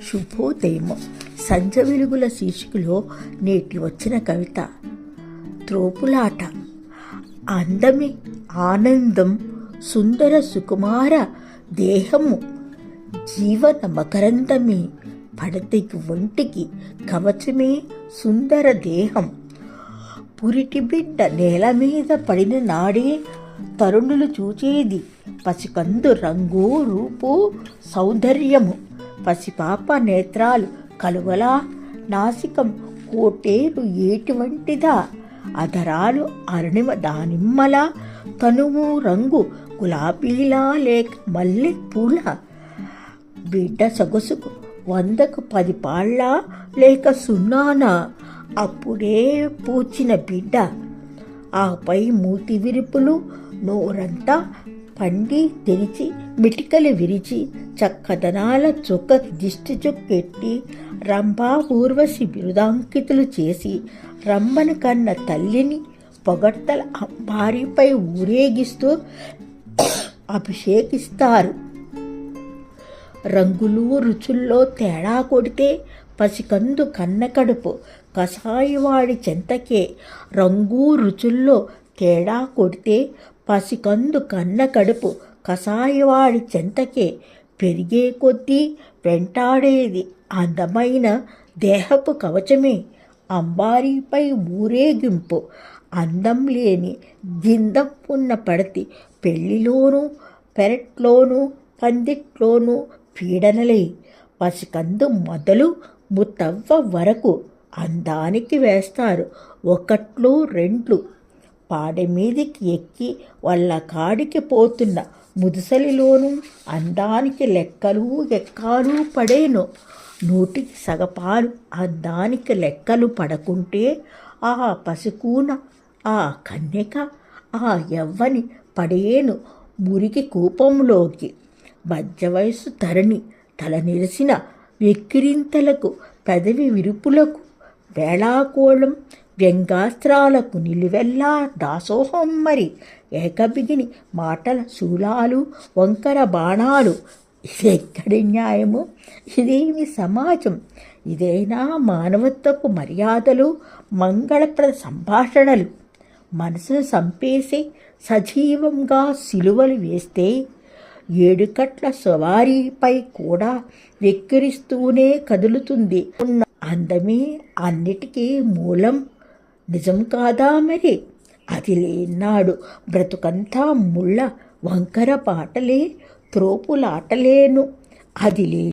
శుభోదయం. సంజ వెలుగుల శీర్షికలో నేటి వచ్చిన కవిత త్రోపులాట. అందమే ఆనందం, సుందర సుకుమార దేహము, జీవన మకరందమే, పడతికి ఒంటికి కవచమే సుందర దేహం. పురిటి బిడ్డ నేల మీద పడిన నాడే తరుణులు చూచేది పసికందు రంగు రూపు సౌందర్యము. పసిపాప నేత్రాలు కలువలా, నాసికం కోటేరు ఏటివంటిదా, అధరాలు అరుణిమ దానిమ్మలా, తనువు రంగు గులాబీలా లేక మల్లె పూల. బిడ్డ సొగసుకు 100కు 10 పాళ్ళ లేక సున్నానా, అప్పుడే పూచిన బిడ్డ. ఆపై మూతి విరుపులు, నోరంతా పండి తెరిచి మిటికలు విరిచి చక్కదనాల చొక్క దిష్టి చొక్కెట్టి రంభా ఊర్వశి బిరుదాంకితులు చేసి రంభన కన్న తల్లిని పొగడ్తల అంబారిపై ఊరేగిస్తూ అభిషేకిస్తారు. రంగులు రుచుల్లో తేడా కొడితే పసికందు కన్న కడుపు కసాయివాడి చెంతకే. రంగు రుచుల్లో తేడా కొడితే పసికందు కన్న కడుపు కసాయివాడి చెంతకే. పెరిగే కొద్దీ వెంటాడేది అందమైన దేహపు కవచమే, అంబారీపై ఊరేగింపు. అందం లేని గిందం ఉన్న పడతి పెళ్లిలోనూ పెరట్లోనూ పందిట్లోనూ పీడనలే. పసికందు మొదలు ముతవ్వ వరకు అందానికి వేస్తారు 1 2. పాడె మీదికి ఎక్కి వాళ్ళ కాడికి పోతున్న ముదుసలిలోనూ అందానికి లెక్కలు ఎక్కాలు పడేను. 100కి సగపాలు అందానికి లెక్కలు పడకుంటే ఆ పసికూన, ఆ కన్యక, ఆ యవ్వని పడేను మురికి కూపంలోకి. మధ్య వయసు ధరణి తల నిరిసిన వెక్కిరింతలకు, పెదవి విరుపులకు, వేళాకోళం వ్యంగాస్త్రాలకు నిలువెల్లా దాసోహం. మరి ఏకబిగిని మాటల శూలాలు, వంకర బాణాలు. ఇదెక్కడి న్యాయము? ఇదేమి సమాజం? ఇదేనా మానవత్వపు మర్యాదలు, మంగళప్రద సంభాషణలు? మనసును చంపేసి సజీవంగా సిలువలు వేస్తే 7 కట్ల సవారీపై కూడా వెక్కిరిస్తూనే కదులుతుంది. ఉన్న అందమే అన్నిటికీ మూలం. నిజం కాదా మరి? అది లేనాడు బ్రతుకంతా ముళ్ళ వంకర పాటలే, త్రోపులాటలేను. అది లే